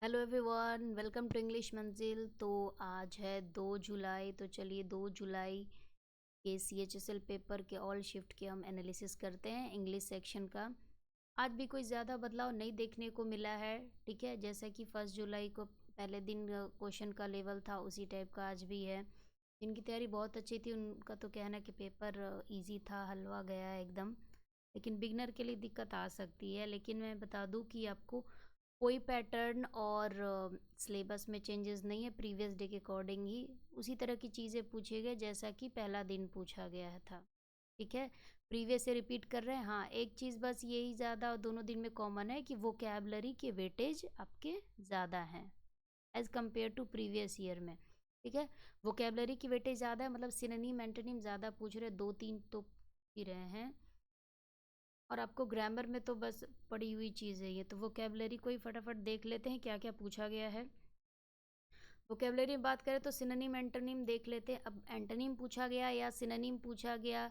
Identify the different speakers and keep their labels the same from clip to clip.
Speaker 1: Hello everyone, welcome to English Manzil. तो आज है 2 जुलाई। तो चलिए 2 जुलाई के CHSL पेपर के ऑल शिफ्ट के हम एनालिसिस करते हैं इंग्लिश सेक्शन का। आज भी कोई ज़्यादा बदलाव नहीं देखने को मिला है। ठीक है, जैसा कि 1 जुलाई को पहले दिन क्वेश्चन का लेवल था उसी टाइप का आज भी है। जिनकी तैयारी बहुत अच्छी थी उनका तो कहना है कि पेपर इजी था, हलवा गया है एकदम। लेकिन बिगनर के लिए दिक्कत आ सकती है। लेकिन मैं बता दूं कि आपको कोई पैटर्न और सिलेबस में चेंजेस नहीं है। प्रीवियस डे के अकॉर्डिंग ही उसी तरह की चीज़ें पूछे गए जैसा कि पहला दिन पूछा गया था। ठीक है, प्रीवियस से रिपीट कर रहे हैं। हाँ, एक चीज़ बस यही ज़्यादा दोनों दिन में कॉमन है कि वोकैबलरी के वेटेज आपके ज़्यादा हैं as compare to previous year में। ठीक है, वोकैबलरी की वेटेज ज़्यादा है, मतलब सिनोनिम एंटोनिम ज़्यादा पूछ रहे, 2-3 तो ही रहे हैं। और आपको ग्रामर में तो बस पड़ी हुई चीज़ है ये, तो वोकेबलरी को ही फटाफट देख लेते हैं क्या क्या पूछा गया है। वोकेबलरी में बात करें तो सिनोनिम एंटोनिम देख लेते हैं। अब एंटोनिम पूछा गया या सिनोनिम पूछा गया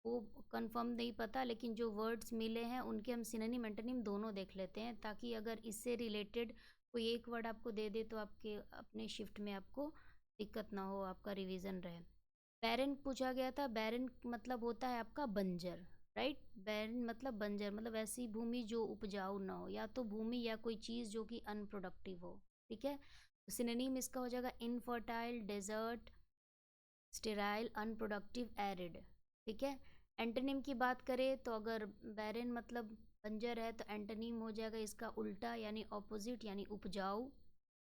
Speaker 1: वो कंफर्म नहीं पता, लेकिन जो वर्ड्स मिले हैं उनके हम सिनोनिम एंटोनिम दोनों देख लेते हैं, ताकि अगर इससे रिलेटेड कोई एक वर्ड आपको दे दे तो आपके अपने शिफ्ट में आपको दिक्कत ना हो, आपका रिवीजन रहे। बैरन पूछा गया था। बैरन मतलब होता है आपका बंजर, राइट। बैरन मतलब बंजर, मतलब ऐसी भूमि जो उपजाऊ ना हो, या तो भूमि या कोई चीज़ जो कि अनप्रोडक्टिव हो। ठीक है, तो सिनोनिम इसका हो जाएगा infertile, desert, sterile, unproductive, arid. ठीक है, एंटोनिम की बात करें तो अगर बैरन मतलब बंजर है तो एंटोनिम हो जाएगा इसका उल्टा यानी ऑपोजिट, यानी उपजाऊ,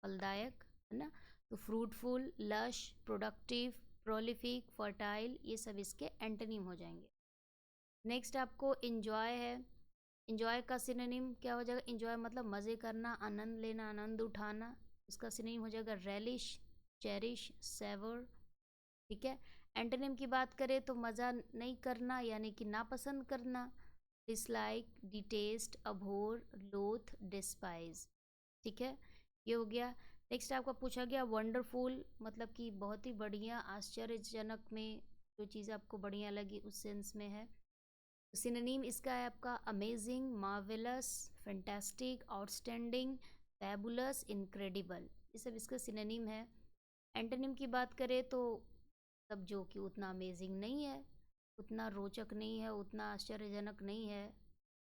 Speaker 1: फलदायक, है ना। तो fruitful, lush, productive, prolific, fertile, ये सब इसके एंटोनिम हो जाएंगे। नेक्स्ट आपको इंजॉय है। इंजॉय का सिनोनिम क्या हो जाएगा? इंजॉय मतलब मज़े करना, आनंद लेना, आनंद उठाना। इसका सिनोनिम हो जाएगा रेलिश, चेरिश, सेवर। ठीक है, एंटोनिम की बात करें तो मज़ा नहीं करना यानी कि नापसंद करना, डिसलाइक, डिटेस्ट, अभोर, लोथ, डिस्पाइज। ठीक है, ये हो गया। नेक्स्ट आपका पूछा गया वंडरफुल, मतलब कि बहुत ही बढ़िया, आश्चर्यजनक में जो चीज़ आपको बढ़िया लगी उस सेंस में है। सिनोनिम इसका है आपका amazing, marvellous, fantastic, outstanding, fabulous, incredible. ये सब इसका सिनोनिम है। एंटोनिम की बात करें तो सब जो कि उतना अमेजिंग नहीं है, उतना रोचक नहीं है, उतना आश्चर्यजनक नहीं है,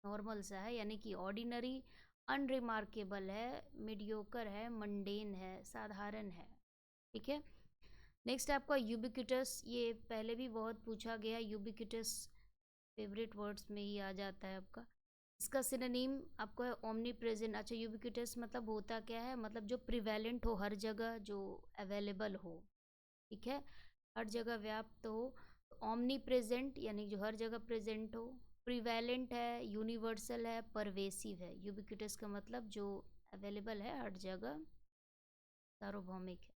Speaker 1: नॉर्मल सा है, यानी कि ऑर्डिनरी, अनरिमार्केबल है, मीडियोकर है, मंडेन है, साधारण है। ठीक है, नेक्स्ट आपका यूबिक्यूटस। ये पहले भी बहुत पूछा गया। यूबिक्यूटस फेवरेट वर्ड्स में ही आ जाता है आपका। इसका सिनोनीम आपको है ओमनी प्रेजेंट। अच्छा, यूबिक्यूटस मतलब होता क्या है? मतलब जो प्रिवेलेंट हो, हर जगह जो अवेलेबल हो। ठीक है, हर जगह व्याप्त हो। ओमनी प्रेजेंट यानी जो हर जगह प्रेजेंट हो। प्रिवेलेंट है, यूनिवर्सल है, परवेसिव है। यूबिक्यूटस का मतलब जो अवेलेबल है हर जगह, सार्वभौमिक है।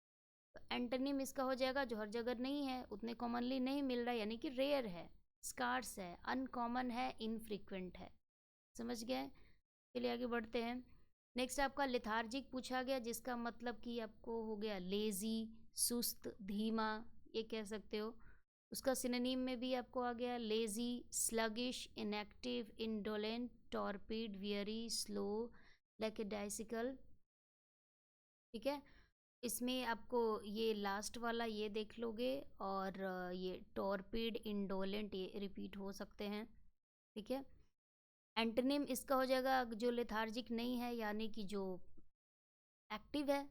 Speaker 1: तो एंटोनिम इसका हो जाएगा जो हर जगह नहीं है, उतने कॉमनली नहीं मिल रहा है, यानी कि रेयर है, स्कार्स है, अनकॉमन है, इनफ्रीक्वेंट है। समझ गए? चलिए आगे बढ़ते हैं। नेक्स्ट आपका लिथार्जिक पूछा गया, जिसका मतलब कि आपको हो गया लेजी, सुस्त, धीमा, ये कह सकते हो। उसका सिनोनीम में भी आपको आ गया lazy, sluggish, inactive, indolent, torpid, weary, slow, lackadaisical. ठीक है, इसमें आपको ये लास्ट वाला ये देख लोगे, और ये टॉर्पिड, इंडोलेंट, ये रिपीट हो सकते हैं। ठीक है, एंटोनिम इसका हो जाएगा जो लेथार्जिक नहीं है, यानी कि जो एक्टिव है,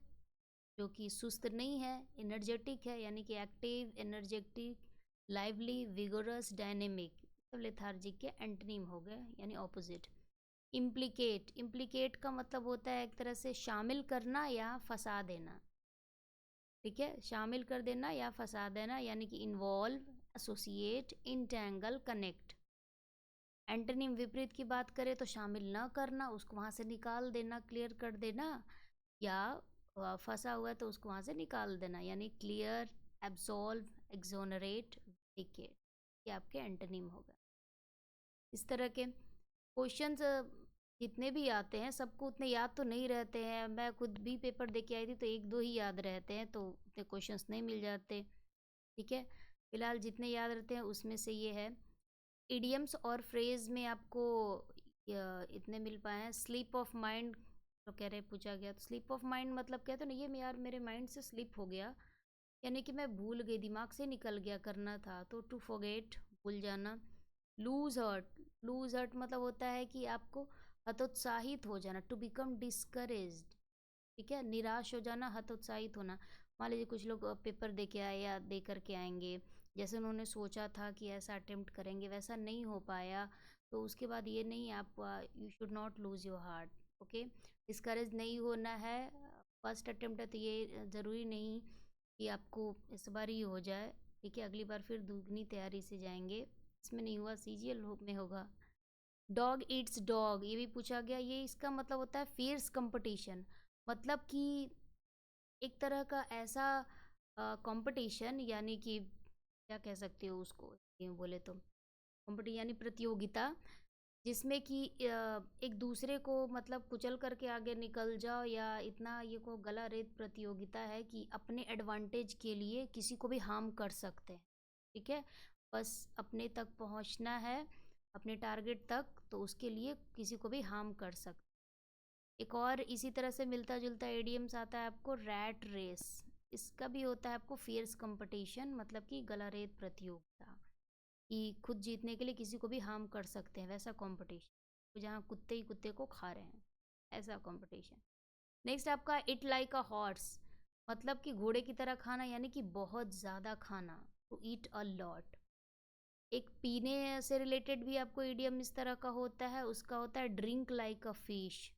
Speaker 1: जो कि सुस्त नहीं है, एनर्जेटिक है, यानी कि active, energetic, lively, vigorous, dynamic, सब लेथार्जिक के एंटोनिम हो गए, यानी ऑपोजिट। इम्प्लीकेट, इम्प्लीकेट का मतलब होता है एक तरह से शामिल करना या फंसा देना। ठीक है, शामिल कर देना या फंसा देना, यानी कि involve, associate, entangle, connect. Antonym विपरीत की बात करें तो शामिल न करना, उसको वहाँ से निकाल देना, क्लियर कर देना, या फंसा हुआ है तो उसको वहाँ से निकाल देना, यानी क्लियर, एब्सॉल्व, एक्सोनरेट, विकेट। ये आपके एंटोनिम होगा। इस तरह के क्वेश्चंस जितने भी आते हैं सबको उतने याद तो नहीं रहते हैं। मैं खुद भी पेपर दे के आई थी तो एक दो ही याद रहते हैं, तो उतने क्वेश्चंस नहीं मिल जाते। ठीक है, फिलहाल जितने याद रहते हैं उसमें से ये है। इडियम्स और फ्रेज में आपको इतने मिल पाए हैं। स्लिप ऑफ माइंड तो कह रहे पूछा गया तो स्लिप ऑफ माइंड मतलब कहते ना ये यार मेरे माइंड से स्लिप हो गया, यानी कि मैं भूल गई, दिमाग से निकल गया, करना था। तो टू फॉरगेट भूल जाना। लूज हर्ट मतलब होता है कि आपको हतोत्साहित हो जाना, टू बिकम डिस्करेज्ड। ठीक है, निराश हो जाना, हतोत्साहित होना। मान लीजिए कुछ लोग पेपर दे के आए या दे करके आएंगे, जैसे उन्होंने सोचा था कि ऐसा अटेम्प्ट करेंगे वैसा नहीं हो पाया, तो उसके बाद ये नहीं, आप you should not lose your heart. Okay, discourage नहीं होना है। फर्स्ट अटेम्प्ट है तो ये ज़रूरी नहीं कि आपको इस बार ही हो जाए। ठीक है, अगली बार फिर दुगनी तैयारी से जाएंगे। इसमें नहीं हुआ, सीजीएल में होगा। डॉग ईट्स डॉग, ये भी पूछा गया। ये इसका मतलब होता है फियर्स कंपटीशन, मतलब कि एक तरह का ऐसा कंपटीशन, यानी कि क्या कह सकते हो उसको, ये बोले तो कंपटी यानी प्रतियोगिता, जिसमें कि एक दूसरे को मतलब कुचल करके आगे निकल जाओ, या इतना ये को गला रेत प्रतियोगिता है कि अपने एडवांटेज के लिए किसी को भी हार्म कर सकते हैं। ठीक है, बस अपने तक पहुंचना है, अपने टारगेट तक, तो उसके लिए किसी को भी हार्म कर सकते। एक और इसी तरह से मिलता जुलता एडियम्स आता है आपको, रैट रेस। इसका भी होता है आपको फियर्स कंपटीशन, मतलब कि गला रेत प्रतियोगिता, कि खुद जीतने के लिए किसी को भी हार्म कर सकते हैं, वैसा कंपटीशन, जहाँ कुत्ते ही कुत्ते को खा रहे हैं, ऐसा कंपटीशन। नेक्स्ट आपका इट लाइक अ हॉर्स, मतलब कि घोड़े की तरह खाना, यानी कि बहुत ज़्यादा खाना, टू ईट अ लॉट। एक पीने से रिलेटेड भी आपको इडियम इस तरह का होता है, उसका होता है ड्रिंक लाइक अ फिश।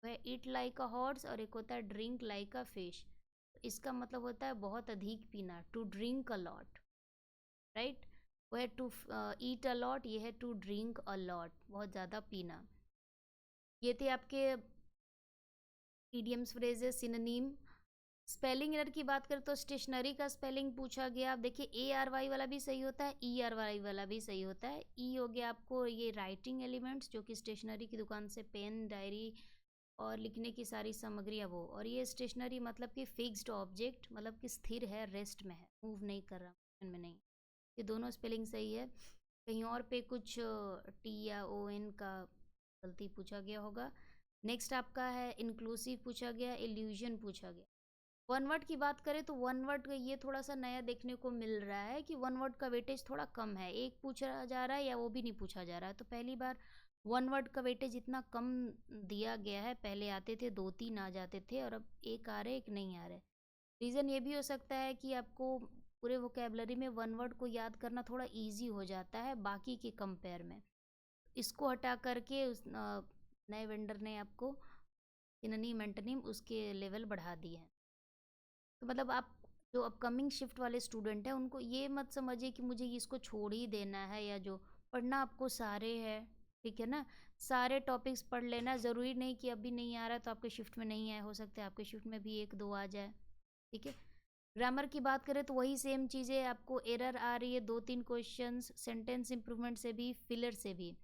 Speaker 1: वह ईट लाइक अ हॉर्स, और एक होता है ड्रिंक लाइक अ फिश। इसका मतलब होता है बहुत अधिक पीना, to drink a lot, right. वह टू ईट अ लॉट, ये है टू ड्रिंक अ लॉट, बहुत ज़्यादा पीना। ये थे आपके idioms, phrases, synonym. Spelling error की बात करें तो स्टेशनरी का स्पेलिंग पूछा गया। आप देखिए ARY वाला भी सही होता है, ERY वाला भी सही होता है। ई हो गया आपको ये राइटिंग एलिमेंट्स, जो कि स्टेशनरी की दुकान से पेन, डायरी और लिखने की सारी सामग्रियाँ वो, और ये स्टेशनरी मतलब कि फिक्स्ड ऑब्जेक्ट, मतलब कि स्थिर है, रेस्ट में है, मूव नहीं कर रहा, मोशन में नहीं। ये दोनों स्पेलिंग सही है। कहीं और पे कुछ T या ON का गलती पूछा गया होगा। नेक्स्ट आपका है इंक्लूसिव पूछा गया, इल्यूजन पूछा गया। वन वर्ड की बात करें तो वन वर्ड का ये थोड़ा सा नया देखने को मिल रहा है कि वन वर्ड का वेटेज थोड़ा कम है, एक पूछा जा रहा है या वो भी नहीं पूछा जा रहा है। तो पहली बार वन वर्ड का वेटेज इतना कम दिया गया है, पहले आते थे 2-3 आ जाते थे, और अब एक आ रहे एक नहीं आ रहे। रीज़न ये भी हो सकता है कि आपको पूरे वोकेबलरी में वन वर्ड को याद करना थोड़ा ईजी हो जाता है बाकी के कंपेयर में। इसको हटा करके उस नए वेंडर ने आपको सिनोनिम एंटोनिम उसके लेवल बढ़ा दिए हैं। तो मतलब आप जो अपकमिंग शिफ्ट वाले स्टूडेंट हैं उनको ये मत समझिए कि मुझे इसको छोड़ ही देना है, या जो पढ़ना आपको सारे है, ठीक है ना, सारे टॉपिक्स पढ़ लेना। ज़रूरी नहीं कि अभी नहीं आ रहा है तो आपके शिफ्ट में नहीं आए, हो सकता है आपके शिफ्ट में भी 1-2 आ जाए। ठीक है, ग्रामर की बात करें तो वही सेम चीज़ें, आपको एरर आ रही है 2-3 क्वेश्चंस, सेंटेंस इंप्रूवमेंट से भी, फिलर से भी।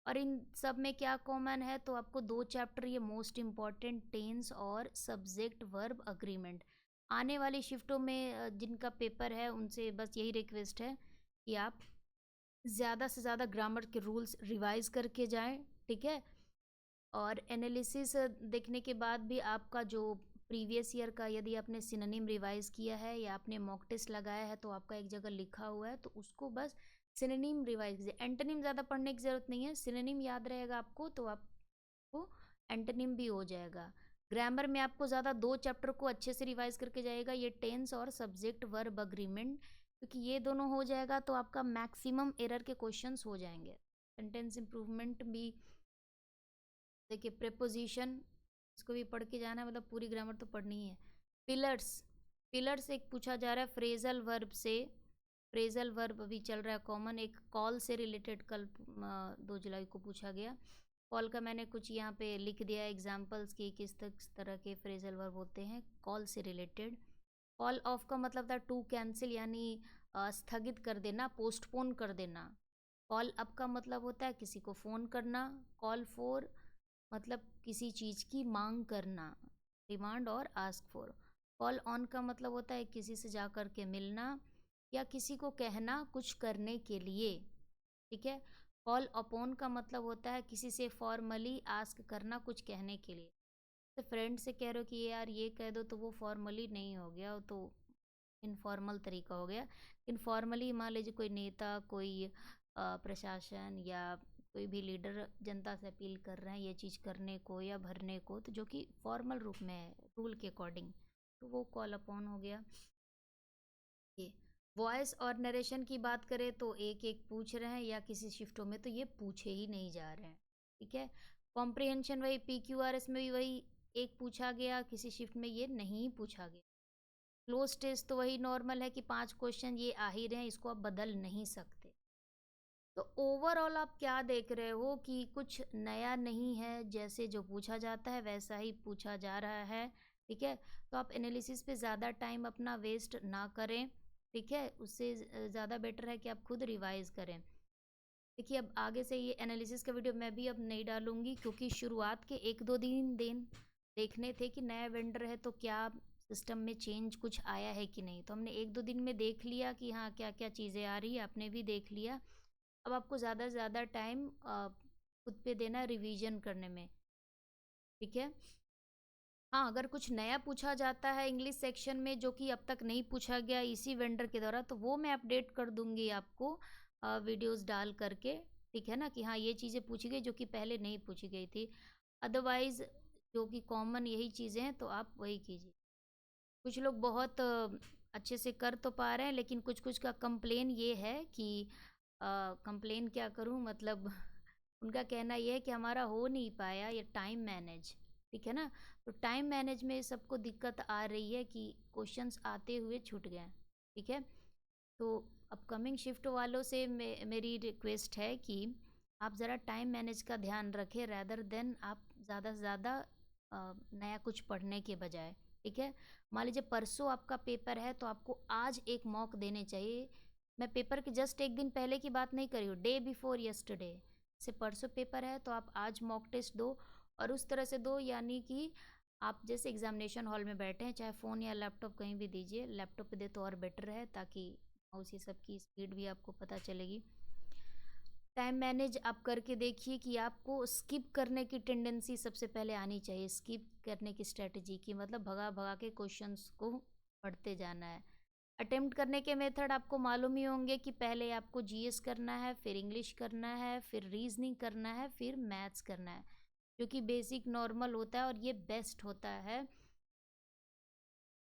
Speaker 1: और इन सब में क्या कॉमन है, तो आपको 2 चैप्टर ये मोस्ट इम्पॉर्टेंट, टेंस और सब्जेक्ट वर्ब अग्रीमेंट। आने वाली शिफ्टों में जिनका पेपर है उनसे बस यही रिक्वेस्ट है कि आप ज़्यादा से ज़्यादा ग्रामर के रूल्स रिवाइज करके जाएं। ठीक है, और एनालिसिस देखने के बाद भी आपका जो प्रीवियस ईयर का यदि आपने सिनोनिम रिवाइज किया है या आपने मॉक टेस्ट लगाया है तो आपका एक जगह लिखा हुआ है, तो उसको बस सिनोनिम रिवाइज कीजिए। एंटोनिम ज़्यादा पढ़ने की ज़रूरत नहीं है, सिनोनिम याद रहेगा आपको तो आपको एंटोनिम भी हो जाएगा। ग्रामर में आपको ज़्यादा 2 चैप्टर को अच्छे से रिवाइज करके जाएगा, ये टेंस और सब्जेक्ट वर्ब अग्रीमेंट, क्योंकि ये दोनों हो जाएगा तो आपका मैक्सिमम एरर के क्वेश्चंस हो जाएंगे। सेंटेंस इंप्रूवमेंट भी देखिए, प्रेपोजिशन इसको भी पढ़ के जाना है, मतलब पूरी ग्रामर तो पढ़नी ही है। पिलर्स, पिलर्स एक पूछा जा रहा है फ्रेजल वर्ब से। फ्रेजल वर्ब अभी चल रहा है कॉमन, एक कॉल से रिलेटेड कल 2 जुलाई को पूछा गया। कॉल का मैंने कुछ यहाँ पे लिख दिया एग्जाम्पल्स की, किस तरह के फ्रेजल वर्ब होते हैं कॉल से रिलेटेड। कॉल ऑफ का मतलब था टू कैंसिल, यानी स्थगित कर देना, पोस्टपोन कर देना। कॉल अप का मतलब होता है किसी को फ़ोन करना। कॉल फॉर मतलब किसी चीज़ की मांग करना, डिमांड और आस्क फॉर। कॉल ऑन का मतलब होता है किसी से जा कर के मिलना या किसी को कहना कुछ करने के लिए। ठीक है, कॉल अपॉन का मतलब होता है किसी से फॉर्मली आस्क करना कुछ कहने के लिए। तो फ्रेंड से कह रहे हो कि ये यार ये कह दो, तो वो फॉर्मली नहीं हो गया, वो तो इनफॉर्मल तरीका हो गया। इनफॉर्मली मान लीजिए कोई नेता, कोई प्रशासन या कोई भी लीडर जनता से अपील कर रहे हैं ये चीज़ करने को या भरने को, तो जो कि फॉर्मल रूप में है रूल के अकॉर्डिंग, तो वो कॉल अपॉन हो गया। ये वॉइस और नरेशन की बात करें तो एक एक पूछ रहे हैं, या किसी शिफ्टों में तो ये पूछे ही नहीं जा रहे हैं। ठीक है। कॉम्प्रिहेंशन वही PQRS में भी वही एक पूछा गया, किसी शिफ्ट में ये नहीं पूछा गया। क्लोज टेस्ट तो वही नॉर्मल है कि 5 क्वेश्चन ये आ ही रहे हैं, इसको आप बदल नहीं सकते। तो ओवरऑल आप क्या देख रहे हो कि कुछ नया नहीं है, जैसे जो पूछा जाता है वैसा ही पूछा जा रहा है। ठीक है। तो आप एनालिसिस पे ज़्यादा टाइम अपना वेस्ट ना करें। ठीक है। उससे ज़्यादा बेटर है कि आप खुद रिवाइज करें। देखिए, अब आगे से ये एनालिसिस का वीडियो मैं भी अब नहीं डालूंगी, क्योंकि शुरुआत के 1-2 दिन देखने थे कि नया वेंडर है तो क्या सिस्टम में चेंज कुछ आया है कि नहीं। तो हमने 1-2 दिन में देख लिया कि हाँ क्या क्या चीज़ें आ रही है, आपने भी देख लिया। अब आपको ज़्यादा से ज़्यादा टाइम खुद पे देना रिवीजन करने में। ठीक है। हाँ, अगर कुछ नया पूछा जाता है इंग्लिश सेक्शन में जो कि अब तक नहीं पूछा गया इसी वेंडर के द्वारा, तो वो मैं अपडेट कर दूंगी आपको वीडियोस डाल करके। ठीक है ना, कि हाँ ये चीज़ें पूछी गई जो कि पहले नहीं पूछी गई थी। अदरवाइज जो कि कॉमन यही चीज़ें हैं, तो आप वही कीजिए। कुछ लोग बहुत अच्छे से कर तो पा रहे हैं, लेकिन कुछ कुछ का कंप्लेन ये है कि कंप्लेन क्या करूं, मतलब उनका कहना ये है कि हमारा हो नहीं पाया ये टाइम मैनेज। ठीक है ना। तो टाइम मैनेज में सबको दिक्कत आ रही है कि क्वेश्चंस आते हुए छूट गए। ठीक है। तो अपकमिंग शिफ्ट वालों से मेरी रिक्वेस्ट है कि आप ज़रा टाइम मैनेज का ध्यान रखें, रैदर देन आप ज़्यादा से ज़्यादा नया कुछ पढ़ने के बजाय। ठीक है। मान लीजिए परसों आपका पेपर है, तो आपको आज एक मॉक देने चाहिए। मैं पेपर के जस्ट एक दिन पहले की बात नहीं कर रही हूँ, डे बिफोर यस्टरडे से परसों पेपर है तो आप आज मॉक टेस्ट दो, और उस तरह से दो यानी कि आप जैसे एग्जामिनेशन हॉल में बैठे हैं, चाहे फ़ोन या लैपटॉप कहीं भी दीजिए, लैपटॉप पे दे तो और बेटर है, ताकि माउस ये सब की स्पीड भी आपको पता चलेगी। टाइम मैनेज आप करके देखिए कि आपको स्किप करने की टेंडेंसी सबसे पहले आनी चाहिए। स्किप करने की स्ट्रेटजी की मतलब भगा भगा के क्वेश्चंस को पढ़ते जाना है। अटेम्प्ट करने के मेथड आपको मालूम ही होंगे कि पहले आपको जीएस करना है, फिर इंग्लिश करना है, फिर रीजनिंग करना है, फिर मैथ्स करना है, जो कि बेसिक नॉर्मल होता है और ये बेस्ट होता है।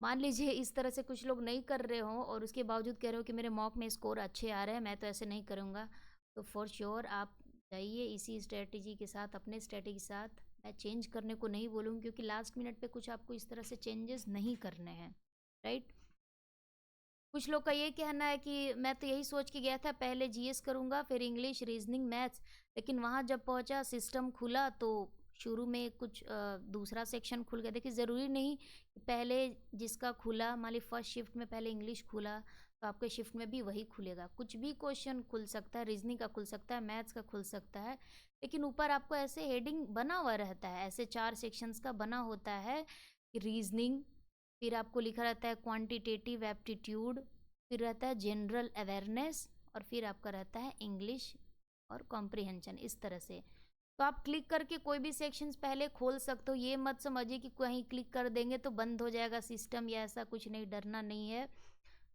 Speaker 1: मान लीजिए इस तरह से कुछ लोग नहीं कर रहे हो और उसके बावजूद कह रहे हो कि मेरे मॉक में स्कोर अच्छे आ रहे हैं, मैं तो ऐसे नहीं करूँगा, तो फॉर श्योर आप जाइए इसी स्ट्रेटजी के साथ, अपने स्ट्रेटजी के साथ। मैं चेंज करने को नहीं बोलूँगी, क्योंकि लास्ट मिनट पे कुछ आपको इस तरह से चेंजेस नहीं करने हैं। राइट। कुछ लोग का ये कहना है कि मैं तो यही सोच के गया था पहले जीएस करूँगा, फिर इंग्लिश, रीजनिंग, मैथ्स, लेकिन वहाँ जब पहुँचा सिस्टम खुला तो शुरू में कुछ दूसरा सेक्शन खुल गया। देखिए ज़रूरी नहीं कि पहले जिसका खुला, मान ली फर्स्ट शिफ्ट में पहले इंग्लिश खुला तो आपके शिफ्ट में भी वही खुलेगा। कुछ भी क्वेश्चन खुल सकता है, रीजनिंग का खुल सकता है, मैथ्स का खुल सकता है, लेकिन ऊपर आपको ऐसे हेडिंग बना हुआ रहता है, ऐसे 4 सेक्शंस का बना होता है कि रीजनिंग, फिर आपको लिखा रहता है क्वांटिटेटिव एप्टीट्यूड, फिर रहता है जनरल अवेयरनेस, और फिर आपका रहता है इंग्लिश और कॉम्प्रिहेंशन, इस तरह से। तो आप क्लिक करके कोई भी सेक्शंस पहले खोल सकते हो। ये मत समझिए कि कहीं क्लिक कर देंगे तो बंद हो जाएगा सिस्टम, या ऐसा कुछ नहीं, डरना नहीं है।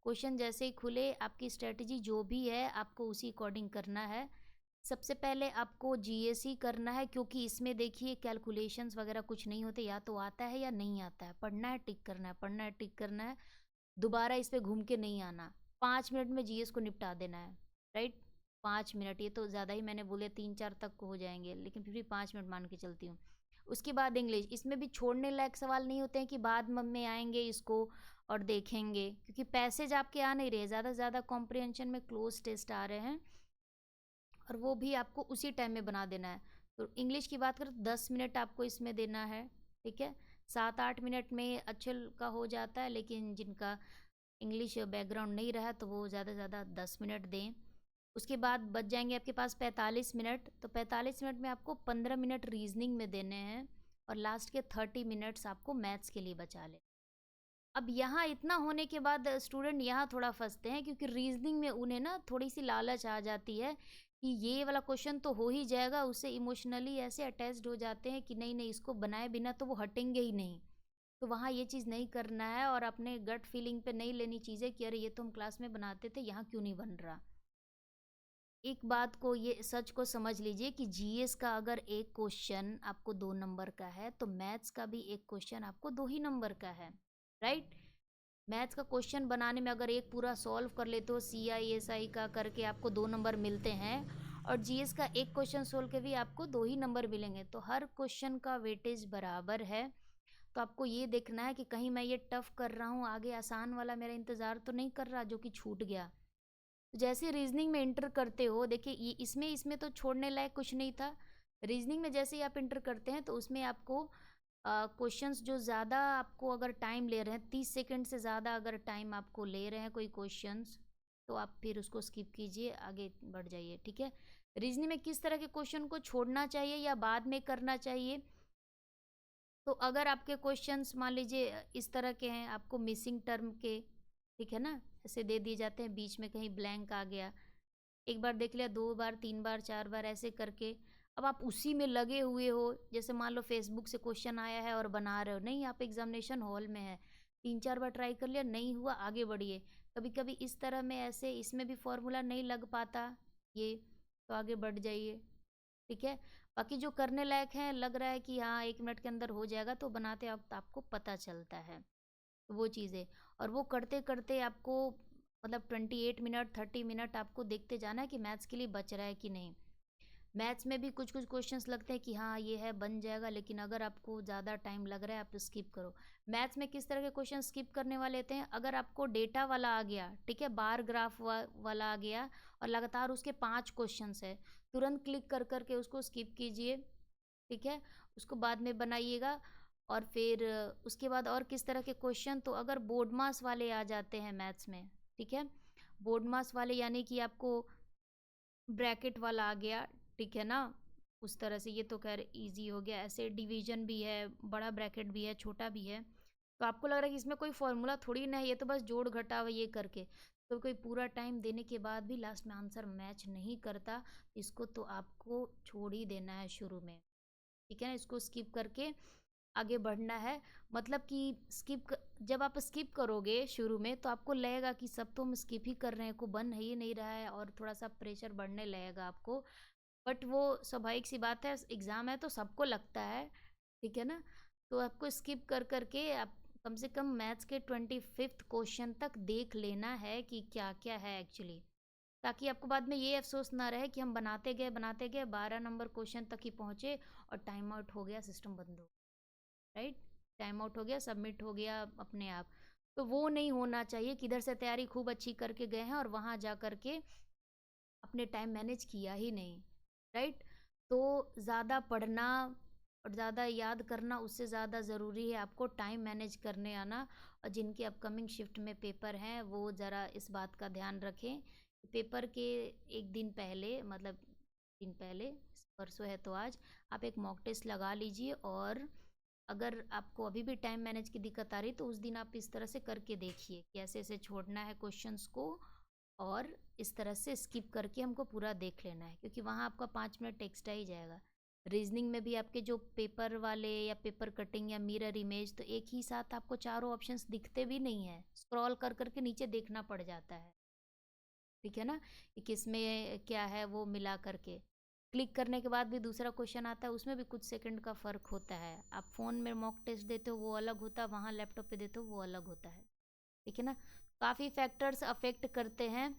Speaker 1: क्वेश्चन जैसे ही खुले आपकी स्ट्रेटजी जो भी है आपको उसी अकॉर्डिंग करना है। सबसे पहले आपको जीएस ही करना है, क्योंकि इसमें देखिए कैलकुलेशंस वगैरह कुछ नहीं होते, या तो आता है या नहीं आता है। पढ़ना है, टिक करना है, पढ़ना है, टिक करना है, दोबारा इस पर घूम के नहीं आना। 5 मिनट में जीएस को निपटा देना है। राइट। 5 मिनट, ये तो ज़्यादा ही मैंने बोले, 3-4 तक को हो जाएंगे, लेकिन फिर भी 5 मिनट मान के चलती हूँ। उसके बाद इंग्लिश, इसमें भी छोड़ने लायक सवाल नहीं होते हैं कि बाद में आएंगे इसको और देखेंगे, क्योंकि पैसेज आपके आ नहीं रहे, ज़्यादा से ज़्यादा कॉम्प्रिहेंशन में क्लोज टेस्ट आ रहे हैं, और वो भी आपको उसी टाइम में बना देना है। तो इंग्लिश की बात करें तो 10 मिनट आपको इसमें देना है। ठीक है। 7-8 मिनट में अच्छे का हो जाता है, लेकिन जिनका इंग्लिश बैकग्राउंड नहीं रहा तो वो ज़्यादा से ज़्यादा 10 मिनट दें। उसके बाद बच जाएंगे आपके पास 45 मिनट, तो 45 मिनट में आपको 15 मिनट रीजनिंग में देने हैं, और लास्ट के 30 मिनट्स आपको मैथ्स के लिए बचा ले। अब यहाँ इतना होने के बाद स्टूडेंट यहाँ थोड़ा फंसते हैं, क्योंकि रीजनिंग में उन्हें ना थोड़ी सी लालच आ जाती है कि ये वाला क्वेश्चन तो हो ही जाएगा, उससे इमोशनली ऐसे अटैच्ड हो जाते हैं कि नहीं नहीं इसको बनाए बिना तो वो हटेंगे ही नहीं। तो वहाँ ये चीज़ नहीं करना है और अपने गट फीलिंग पे नहीं लेनी चीज़ें कि अरे ये तो हम क्लास में बनाते थे, यहाँ क्यों नहीं बन रहा। एक बात को, ये सच को समझ लीजिए कि जीएस का अगर एक क्वेश्चन आपको 2 नंबर का है तो मैथ्स का भी एक क्वेश्चन आपको 2 ही नंबर का है, राइट? मैथ्स का क्वेश्चन बनाने में अगर एक पूरा सॉल्व कर लेते हो CI SI का करके आपको 2 नंबर मिलते हैं, और जीएस का एक क्वेश्चन सोल्व के भी आपको 2 ही नंबर मिलेंगे। तो हर क्वेश्चन का वेटेज बराबर है। तो आपको ये देखना है कि कहीं मैं ये टफ कर रहा हूँ, आगे आसान वाला मेरा इंतज़ार तो नहीं कर रहा जो कि छूट गया। तो जैसे रीजनिंग में इंटर करते हो, देखिए ये इसमें तो छोड़ने लायक कुछ नहीं था। रीजनिंग में जैसे ही आप इंटर करते हैं तो उसमें आपको क्वेश्चंस जो ज़्यादा आपको अगर टाइम ले रहे हैं, 30 सेकंड से ज़्यादा अगर टाइम आपको ले रहे हैं कोई क्वेश्चंस, तो आप फिर उसको स्किप कीजिए, आगे बढ़ जाइए, ठीक है। रीजनिंग में किस तरह के क्वेश्चन को छोड़ना चाहिए या बाद में करना चाहिए, तो अगर आपके क्वेश्चंस मान लीजिए इस तरह के हैं, आपको मिसिंग टर्म के, ठीक है ना, ऐसे दे दिए जाते हैं, बीच में कहीं ब्लैंक आ गया, एक बार देख लिया, 2 बार 3 बार 4 बार ऐसे करके, अब आप उसी में लगे हुए हो, जैसे मान लो फेसबुक से क्वेश्चन आया है और बना रहे हो, नहीं आप एग्जामिनेशन हॉल में है, 3-4 बार ट्राई कर लिया नहीं हुआ, आगे बढ़िए। कभी कभी इस तरह में ऐसे इसमें भी फॉर्मूला नहीं लग पाता ये, तो आगे बढ़ जाइए, ठीक है। बाकी जो करने लायक है, लग रहा है कि हाँ 1 मिनट के अंदर हो जाएगा, तो बनाते वक्त आपको पता चलता है वो चीज़ें। और वो करते करते आपको मतलब 28 मिनट 30 मिनट आपको देखते जाना है कि मैथ्स के लिए बच रहा है कि नहीं। मैथ्स में भी कुछ कुछ क्वेश्चंस लगते हैं कि हाँ ये है बन जाएगा, लेकिन अगर आपको ज़्यादा टाइम लग रहा है आप स्किप करो। मैथ्स में किस तरह के क्वेश्चन स्किप करने वाले होते हैं, अगर आपको डेटा वाला आ गया, ठीक है, बार ग्राफ वाला आ गया और लगातार उसके 5 क्वेश्चंस है, तुरंत क्लिक कर करके उसको स्किप कीजिए, ठीक है, उसको बाद में बनाइएगा। और फिर उसके बाद और किस तरह के क्वेश्चन, तो अगर बोर्ड मास वाले आ जाते हैं मैथ्स में, ठीक है, बोर्ड मास वाले यानी कि आपको ब्रैकेट वाला आ गया, ठीक है ना, उस तरह से, ये तो खैर इजी हो गया, ऐसे डिवीजन भी है, बड़ा ब्रैकेट भी है, छोटा भी है, तो आपको लग रहा है कि इसमें कोई फॉर्मूला थोड़ी ना है, ये तो बस जोड़ घटाव ये करके, तो कोई पूरा टाइम देने के बाद भी लास्ट में आंसर मैच नहीं करता, इसको तो आपको छोड़ ही देना है शुरू में, ठीक है ना, इसको स्किप करके आगे बढ़ना है। मतलब कि जब आप स्किप करोगे शुरू में तो आपको लगेगा कि सब तो हम स्किप ही कर रहे हैं, को बन ही नहीं रहा है, और थोड़ा सा प्रेशर बढ़ने लगेगा आपको। बट वो स्वाभाविक सी बात है, एग्ज़ाम है तो सबको लगता है, ठीक है ना। तो आपको स्किप कर करके आप कम से कम मैथ्स के 25th क्वेश्चन तक देख लेना है कि क्या क्या है एक्चुअली, ताकि आपको बाद में ये अफसोस ना रहे कि हम बनाते गए 12 नंबर क्वेश्चन तक ही पहुँचे और टाइम आउट हो गया, सिस्टम बंद हो, राइट, टाइम आउट हो गया, सबमिट हो गया अपने आप। तो वो नहीं होना चाहिए कि इधर से तैयारी खूब अच्छी करके गए हैं और वहाँ जा करके अपने टाइम मैनेज किया ही नहीं, राइट। तो ज़्यादा पढ़ना और ज़्यादा याद करना उससे ज़्यादा ज़रूरी है आपको टाइम मैनेज करने आना। और जिनके अपकमिंग शिफ्ट में पेपर हैं वो ज़रा इस बात का ध्यान रखें, पेपर के एक दिन पहले, मतलब दिन पहले, परसों है तो आज आप एक मॉक टेस्ट लगा लीजिए, और अगर आपको अभी भी टाइम मैनेज की दिक्कत आ रही तो उस दिन आप इस तरह से करके देखिए कि ऐसे ऐसे छोड़ना है क्वेश्चंस को, और इस तरह से स्किप करके हमको पूरा देख लेना है, क्योंकि वहाँ आपका 5 मिनट एक्स्ट्रा ही जाएगा। रीजनिंग में भी आपके जो पेपर वाले या पेपर कटिंग या मिरर इमेज, तो एक ही साथ आपको चारों ऑप्शंस दिखते भी नहीं है, स्क्रॉल कर करके नीचे देखना पड़ जाता है, ठीक है ना, कि किस में क्या है वो मिला करके। क्लिक करने के बाद भी दूसरा क्वेश्चन आता है, उसमें भी कुछ सेकंड का फ़र्क होता है, आप फ़ोन में मॉक टेस्ट देते हो वो अलग होता है, वहाँ लैपटॉप पे देते हो वो अलग होता है, ठीक है ना। काफ़ी फैक्टर्स अफेक्ट करते हैं।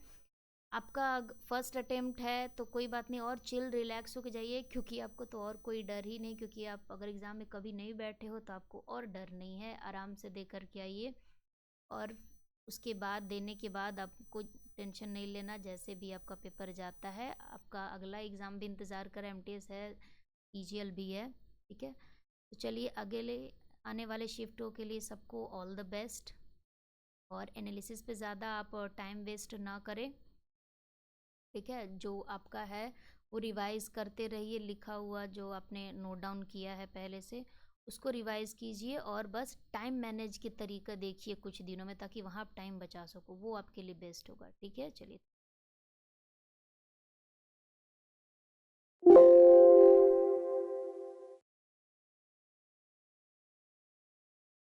Speaker 1: आपका फर्स्ट अटेम्प्ट है तो कोई बात नहीं, और चिल रिलैक्स होके जाइए, क्योंकि आपको तो और कोई डर ही नहीं, क्योंकि आप अगर एग्ज़ाम में कभी नहीं बैठे हो तो आपको और डर नहीं है, आराम से दे करके आइए। और उसके बाद देने के बाद आपको टेंशन नहीं लेना, जैसे भी आपका पेपर जाता है, आपका अगला एग्ज़ाम भी इंतज़ार कर, एमटीएस है, पीजीएल भी है, ठीक है। तो चलिए अगले आने वाले शिफ्टों के लिए सबको ऑल द बेस्ट, और एनालिसिस पे ज़्यादा आप टाइम वेस्ट ना करें, ठीक है। जो आपका है वो रिवाइज़ करते रहिए, लिखा हुआ जो आपने नोट डाउन किया है पहले से उसको रिवाइज़ कीजिए, और बस टाइम मैनेज के तरीका देखिए कुछ दिनों में, ताकि वहाँ आप टाइम बचा सको, वो आपके लिए बेस्ट होगा, ठीक है। चलिए।